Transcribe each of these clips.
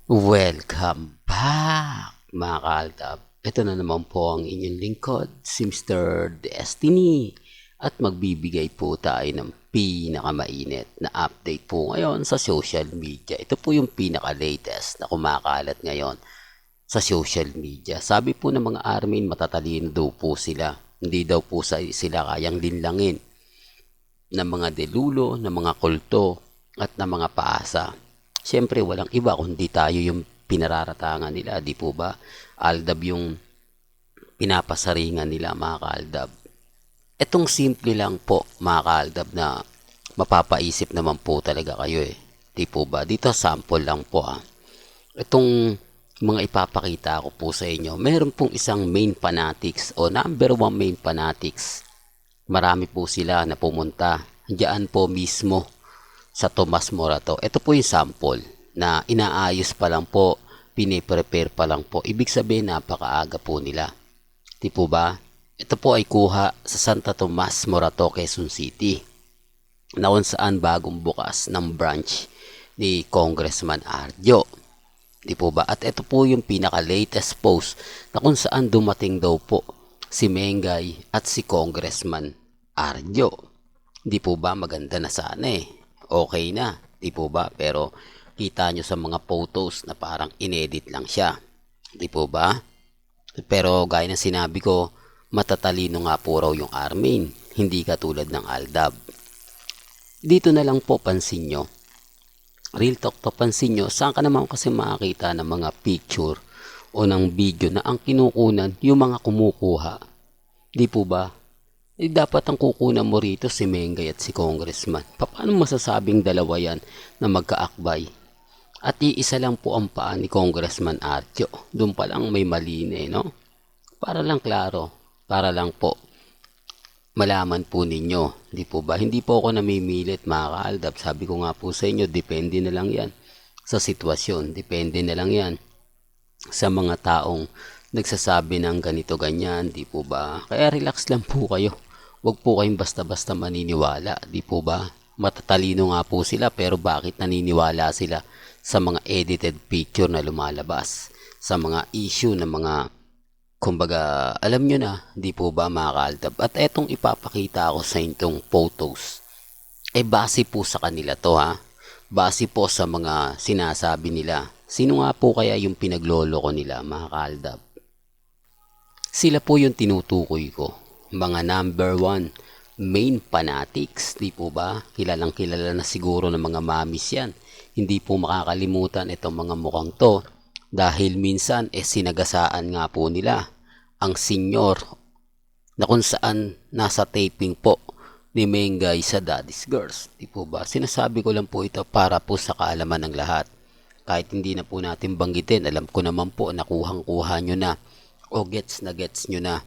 Welcome back mga kaaldab. Ito na naman po ang inyong lingkod, si Mr. Destiny. At magbibigay po tayo ng pinakamainit na update po ngayon sa social media. Ito po yung pinaka-latest na kumakalat ngayon sa social media. Sabi po ng mga armin, matatalino daw po sila. Hindi daw po sila kayang linlangin ng mga delulo, ng mga kulto at ng mga paasa. Siyempre, walang iba kundi tayo yung pinararatangan nila, di po ba? Aldab yung pinapasaringan nila, mga kaaldab. Etong simple lang po, mga kaaldab, na mapapaisip naman po talaga kayo eh. Di po ba? Dito sample lang po ah. Itong mga ipapakita ko po sa inyo, meron pong isang main fanatics o number one main fanatics. Marami po sila na pumunta diyan po mismo sa Tomas Morato. Ito po yung sample na inaayos pa lang po, piniprepare pa lang po. Ibig sabihin napakaaga po nila. Di po ba? Ito po ay kuha sa Santa Tomas Morato, Quezon City, na kung saan bagong bukas ng branch ni Congressman Arjo. Di po ba? At ito po yung pinaka-latest post na kung saan dumating daw po si Mengay at si Congressman Arjo. Di po ba maganda na sana eh. Okay na, di po ba? Pero kita nyo sa mga photos na parang inedit lang siya. Di po ba? Pero gaya ng sinabi ko, matatalino nga po raw yung Armin. Hindi katulad ng Aldab. Dito na lang po pansin nyo. Real talk to, pansin nyo. Saan ka naman kasi makakita ng mga picture o ng video na ang kinukunan yung mga kumukuha? Di po ba? Dapat ang kukunan mo rito si Mengay at si Congressman. Paano masasabing dalawa yan na magkaakbay? At iisa lang po ang paa ni Congressman Arjo. Doon pa lang may mali na no? Para lang klaro. Para lang po malaman po ninyo. Di po ba? Hindi po ako namimilit mga kaaldab. Sabi ko nga po sa inyo, depende na lang yan sa sitwasyon. Depende na lang yan sa mga taong nagsasabi ng ganito ganyan. Di po ba? Kaya relax lang po kayo. Huwag po kayong basta-basta maniniwala, di po ba? Matatalino nga po sila pero bakit naniniwala sila sa mga edited picture na lumalabas? Sa mga issue na mga, kumbaga, alam nyo na, di po ba mga kaaldab? At etong ipapakita ko sa inyong photos, base po sa kanila to ha. Base po sa mga sinasabi nila. Sino nga po kaya yung pinaglolo ko nila mga kaaldab? Sila po yung tinutukoy ko. Mga number one main fanatics, di po ba? Kilalang kilala na siguro ng mga mamis yan. Hindi po makakalimutan itong mga mukhang to dahil minsan sinagasaan nga po nila ang senior na kung saan nasa taping po ni Mengay sa Daddy's Girls. Di po ba? Sinasabi ko lang po ito para po sa kaalaman ng lahat. Kahit hindi na po natin banggitin, alam ko naman po na kuhang-kuha nyo na o gets na gets nyo na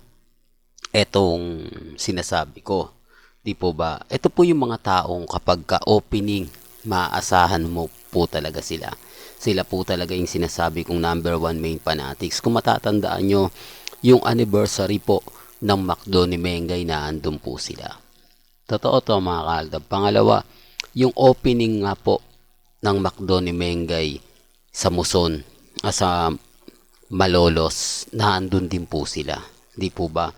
etong sinasabi ko. Di po ba? Ito po yung mga taong kapag ka-opening, maaasahan mo po talaga sila. Sila po talaga yung sinasabi kong number one main fanatics. Kung matatandaan nyo, yung anniversary po ng McDo ni Mengay na andun po sila. Totoo to mga kaaldab. Pangalawa, yung opening nga po ng McDo ni Mengay sa Muson, sa Malolos, na andun din po sila. Di po ba?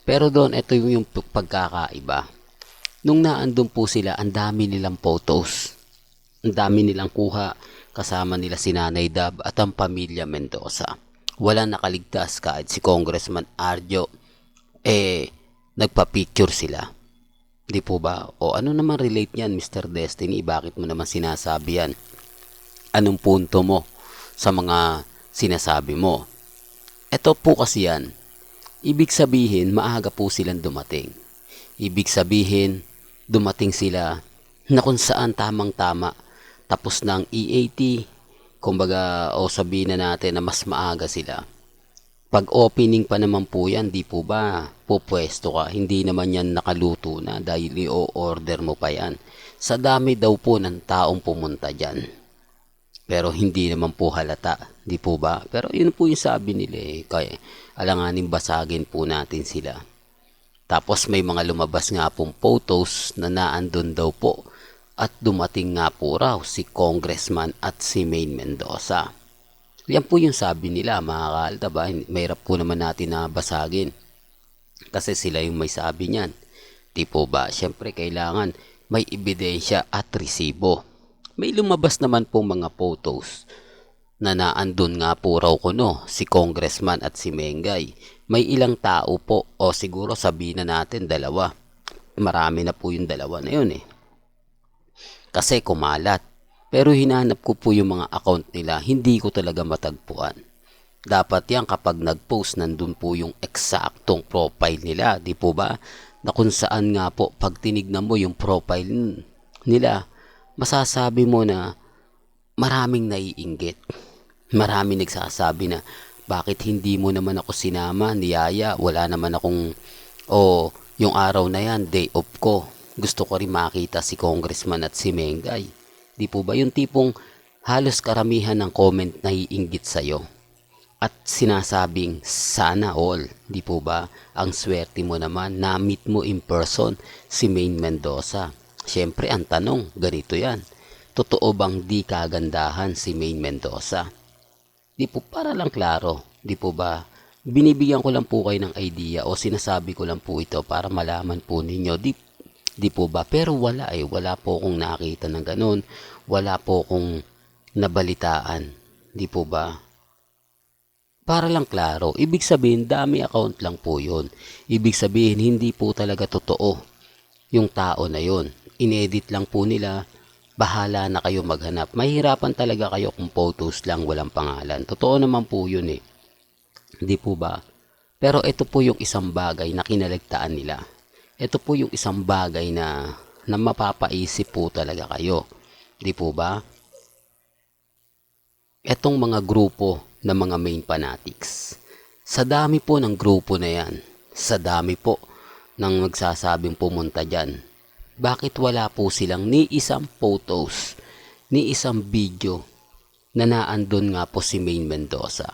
Pero doon, ito yung pagkakaiba. Nung naandun po sila, ang dami nilang photos. Ang dami nilang kuha. Kasama nila si Nanay Dab at ang pamilya Mendoza. Walang nakaligtas kahit si Congressman Arjo. Nagpa-picture sila. Di po ba? O ano naman relate niyan, Mr. Destiny? Bakit mo naman sinasabi yan? Anong punto mo sa mga sinasabi mo? Ito po kasi yan. Ibig sabihin, maaga po silang dumating. Ibig sabihin, dumating sila na kung saan tamang-tama. Tapos ng EAT, kumbaga, o sabihin na natin na mas maaga sila. Pag opening pa naman po yan, di po ba, pupwesto ka. Hindi naman yan nakaluto na dahil i-order mo pa yan. Sa dami daw po ng taong pumunta dyan. Pero hindi naman po halata, di po ba? Pero yun po yung sabi nila kaya alanganin basagin po natin sila. Tapos may mga lumabas nga pong photos na naandun daw po at dumating nga po raw si Congressman at si Maine Mendoza. Yan po yung sabi nila mga kaaldab. Mahirap po naman natin na basagin kasi sila yung may sabi niyan. Di po ba? Siyempre kailangan may ebidensya at resibo. May lumabas naman po mga photos na naandun nga po raw kuno si Congressman at si Mengay. May ilang tao po o siguro sabihin na natin dalawa. Marami na po yung dalawa na yun kasi kumalat. Pero hinanap ko po yung mga account nila, hindi ko talaga matagpuan. Dapat yan kapag nag-post, nandun po yung eksaktong profile nila, di po ba? Na kung saan nga po, pag tinignan mo yung profile nila, masasabi mo na maraming naiinggit. Maraming nagsasabi na, bakit hindi mo naman ako sinama, niyaya, wala naman akong, yung araw na yan, day off ko. Gusto ko rin makita si Congressman at si Mengay. Di po ba? Yung tipong halos karamihan ng comment na iinggit sa'yo. At sinasabing sana all. Di po ba? Ang swerte mo naman, na-meet mo in person si Maine Mendoza. Siyempre, ang tanong, ganito yan. Totoo bang di kagandahan si Maine Mendoza? Di po, para lang klaro. Di po ba? Binibigyan ko lang po kayo ng idea o sinasabi ko lang po ito para malaman po ninyo. Di po ba? Pero wala po akong nakita ng ganun. Wala po akong nabalitaan. Di po ba? Para lang klaro, ibig sabihin dami account lang po yun. Ibig sabihin hindi po talaga totoo yung tao na yun. Inedit lang po nila. Bahala na kayo maghanap. Mahirapan talaga kayo kung photos lang walang pangalan. Totoo naman po yun Di po ba? Pero ito po yung isang bagay na kinaligtaan nila. Ito po yung isang bagay na mapapaisip po talaga kayo. Di po ba? Etong mga grupo ng mga main fanatics. Sa dami po ng grupo na yan, sa dami po ng magsasabing pumunta dyan, bakit wala po silang ni isang photos, ni isang video na naandun nga po si Maine Mendoza?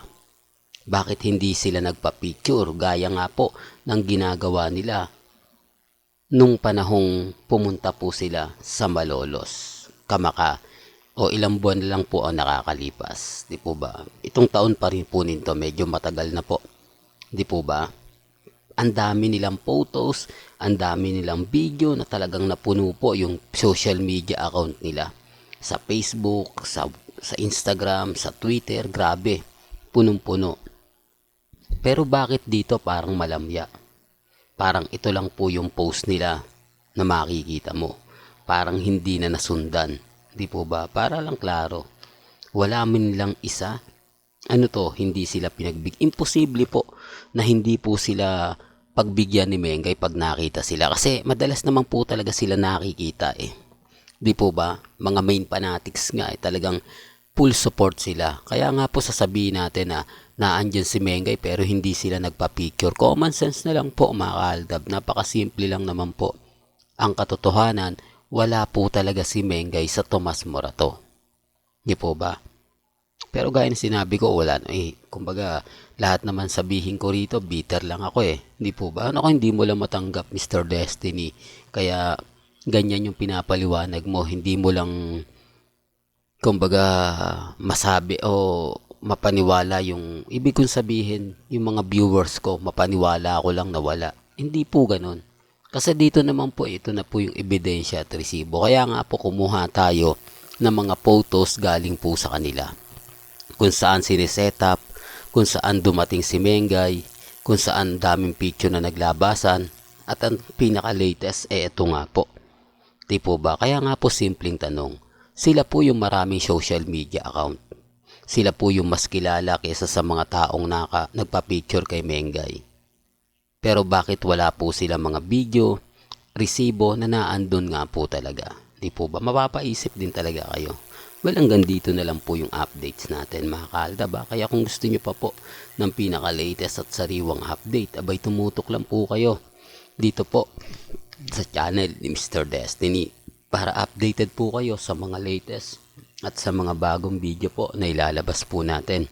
Bakit hindi sila nagpa-picture gaya nga po ng ginagawa nila nung panahong pumunta po sila sa Malolos, Kamaka, o ilang buwan lang po ang nakakalipas, di po ba? Itong taon pa rin po nito, medyo matagal na po, di po ba? Ang dami nilang photos, ang dami nilang video na talagang napuno po yung social media account nila. Sa Facebook, sa Instagram, sa Twitter, grabe, punong-puno. Pero bakit dito parang malamya? Parang ito lang po yung post nila na makikita mo. Parang hindi na nasundan. Di po ba? Para lang klaro. Wala man lang isa. Hindi sila Imposible po na hindi po sila pagbigyan ni Mengay pag nakita sila. Kasi madalas naman po talaga sila nakikita Di po ba? Mga main fanatics nga talagang full support sila. Kaya nga po sasabihin natin na naandyan si Mengay pero hindi sila nagpa-picture. Common sense na lang po mga kaaldab. Napakasimple lang naman po. Ang katotohanan, wala po talaga si Mengay sa Tomas Morato. Di po ba? Pero gaya na sinabi ko, wala kumbaga, lahat naman sabihin ko rito, bitter lang ako Di po ba? Hindi mo lang matanggap, Mr. Destiny. Kaya ganyan yung pinapaliwanag mo. Hindi mo lang kumbaga masabi o mapaniwala yung ibig kong sabihin, yung mga viewers ko mapaniwala ko lang na wala. Hindi po ganun. Kasi dito naman po ito na po yung ebidensya at resibo. Kaya nga po kumuha tayo ng mga photos galing po sa kanila. Kung saan siniset up, kung saan dumating si Mengay, kung saan daming picture na naglabasan, at ang pinaka-latest ito nga po. Di po ba? Kaya nga po simpleng tanong. Sila po yung maraming social media account. Sila po yung mas kilala kaysa sa mga taong nagpa-picture kay Mengay. Pero bakit wala po sila mga video, resibo na naandun nga po talaga? Di po ba? Mapapaisip din talaga kayo. Well, hanggang dito na lang po yung updates natin mga kaaldab. Kaya kung gusto nyo pa po ng pinaka-latest at sariwang update, abay tumutok lang po kayo dito po sa channel ni Mr. Destiny. Para updated po kayo sa mga latest at sa mga bagong video po na ilalabas po natin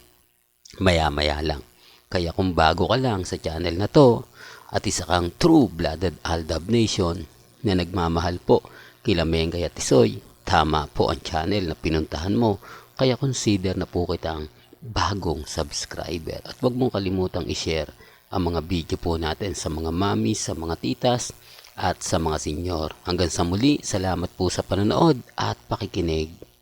maya-maya lang. Kaya kung bago ka lang sa channel na to at isa kang true-blooded Aldab Nation na nagmamahal po kila Mengay at Tisoy, tama po ang channel na pinuntahan mo. Kaya consider na po kitang bagong subscriber. At huwag mong kalimutang i-share ang mga video po natin sa mga mami, sa mga titas, at sa mga senyor. Hanggang sa muli, salamat po sa panonood at pakikinig.